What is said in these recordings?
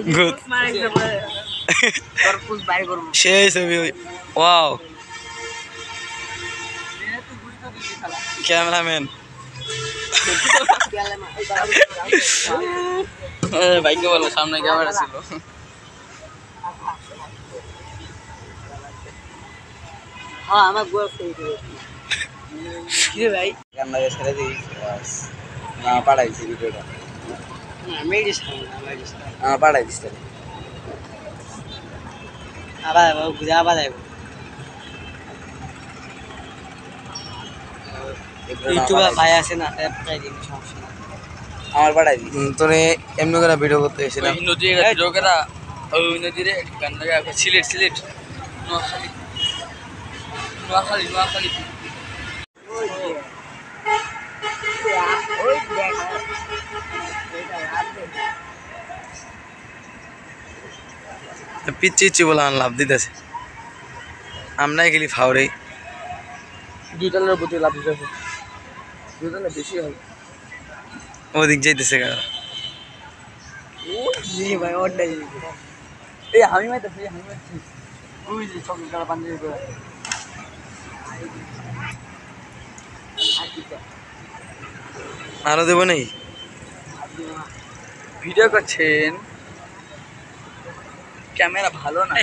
good সেই ছবি wow cameraman ভাগ্য বলো সামনে ক্যামেরা ছিল হ্যাঁ আমার গোল কি রে ভাই কান্নাকে ছেড়ে দিই না পাঠাইছি ভিডিওটা পাঠাই দিস তাহলে আবার বুঝা আবার যাইব ইউটিউবে ভাই আছে না পাঠাই দিন সমস্যা না আমার পাঠাই দিস তোরে এমনি করে ভিডিও করতে এসেছিলাম নদী ভিডিও করা ওই নদীরে কান্না সিলেট সিলেট নোয়াখালী নোয়াখালী নোয়াখালী ওই দেখ পিচ্ছি ইচ্ছি বলে লাভ দিতেছে আমরাই গেলি ফাউরে দুইটালের প্রতি লাভ দিতেছে দুইটালে বেশি হয় ওদিক যাইতেছে ভাই অর্ডার এই আমি মাইতেছি আমি মাইতেছি ওই যে সকাল কালা পাঞ্জাবি করে আরো দেবো নাকি ভিডিও করছেন ক্যামেরা ভালো না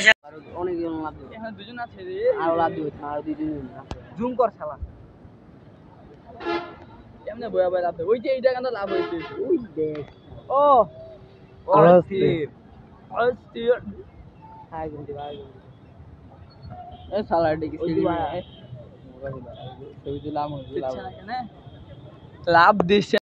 অনেকজন লাভ দিবে এখানে দুজন আছে রে আরো লাভ দিবে আরো দুইজন জুম কর শালা কেমনে বয়া বয়া লাভ ওই যে এইটা কেন লাভ হয়েছে ওই দেখ ও অস্থির অস্থির হাই গুন্ডি ভাই এ সালা ডেকে ওই সিঁড়ি ভাই ছবি দিলাম লাভ দিচ্ছে